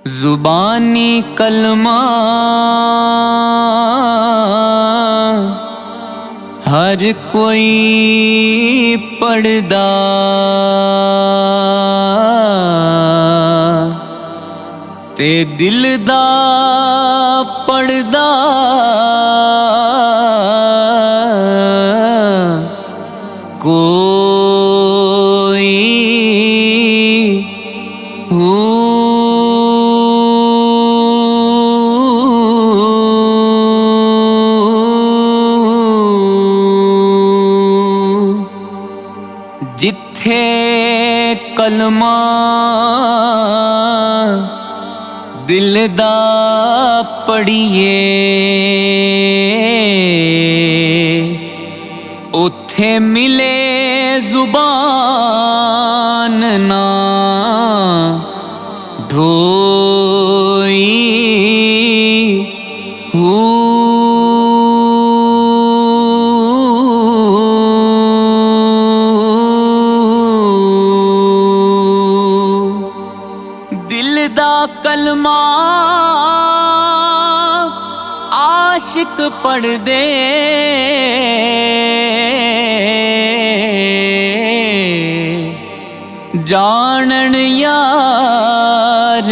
जुबानी कलमा हर कोई पढ़दा, ते दिल दा पढ़दा कोई जिथे कलमा दिल दा पढ़िए उथे मिले जुबान ना ढोई दिल दा कलमा आशिक पढ़ दे, जानन यार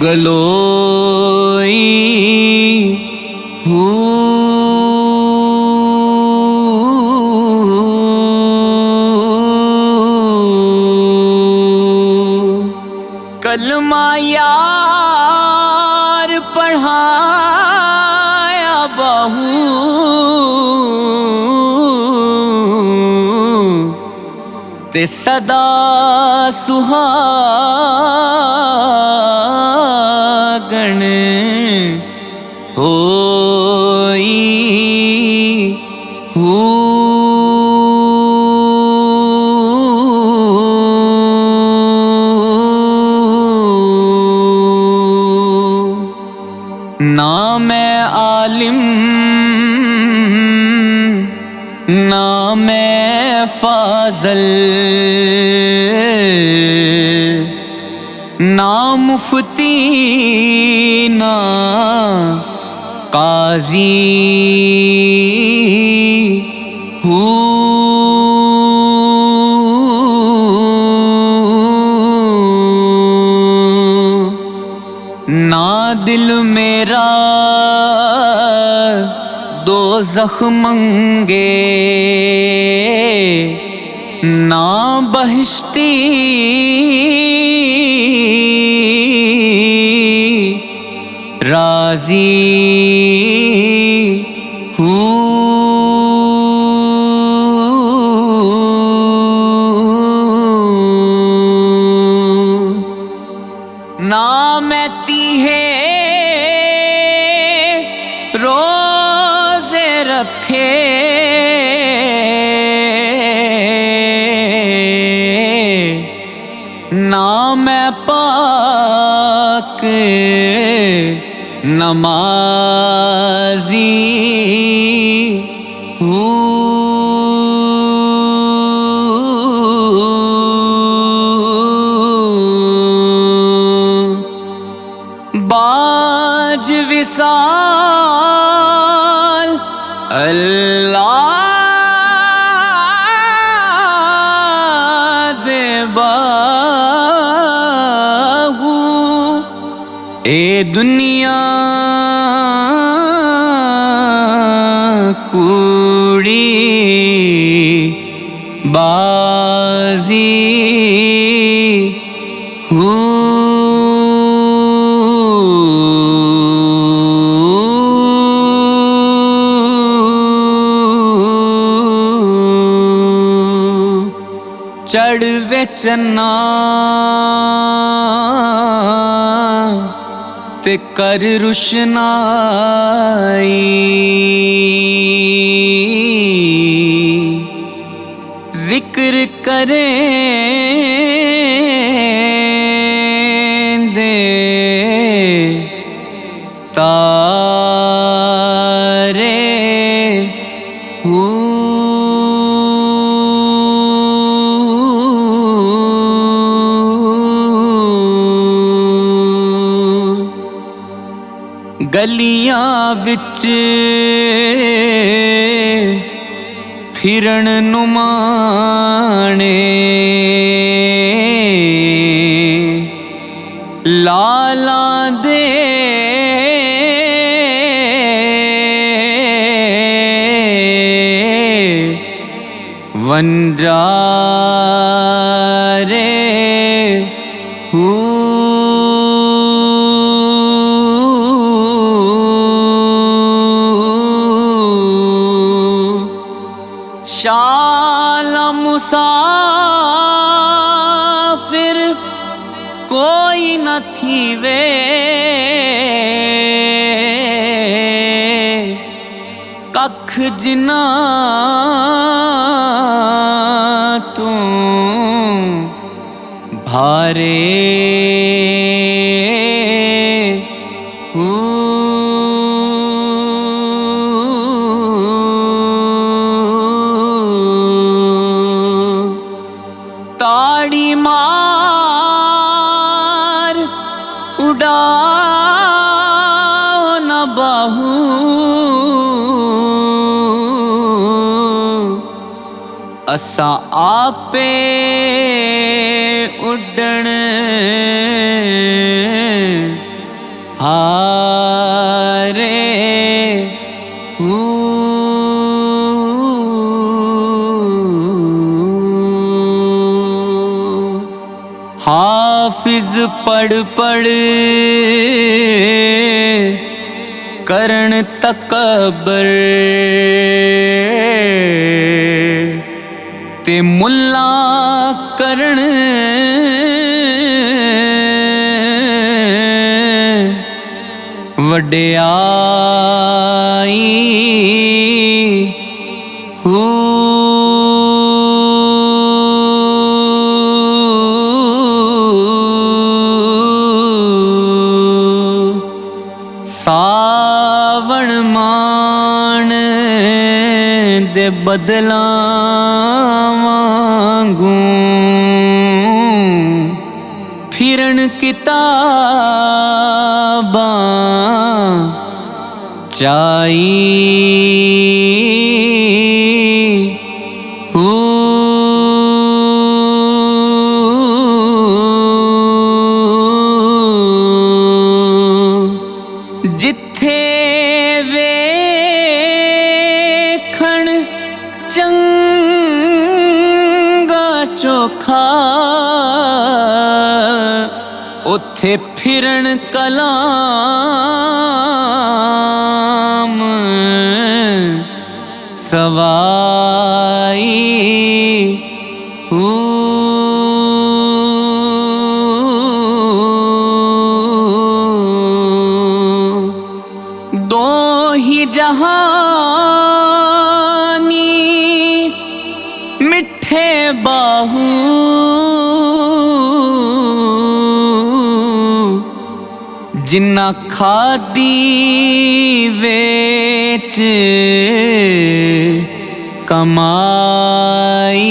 गलोई कलमा यार पढ़ाया बहू ते सदा सुहागण होई ना मैं आलिम ना मैं फाज़ल ना मुफ्ती ना काजी ना दिल मेरा दो ज़ख्म मंगे, ना बहिश्ती राज़ी ना मैं तीहे रोज़े रखे, ना मैं पाक नमाज़ी बाज विसाल अल्लाह दे बाहू ए दुनिया कुड़ी बाजी चढ़ चन्ना ते कर रुशनाई, जिक्र करें दे तारे गलियां विच फिरन नुमाने लाला दे वंजारे शाला मुसाफिर कोई न थी वे कख जिना तू भारे ताड़ी मार उड़ाओ न बाहू असा आपे उड़न हारे हाफिज पढ़ पढ़ करन तकबर ते मुल्ला करन वड्याई सावण मान दे बदला वांगू फिरन किताबां चाई जिथे वेखण चंगा चोखा उथे फिरन कलाम सवाई दो ही जहानी मिठे बाहू जिन्ना खादी वेच कमाई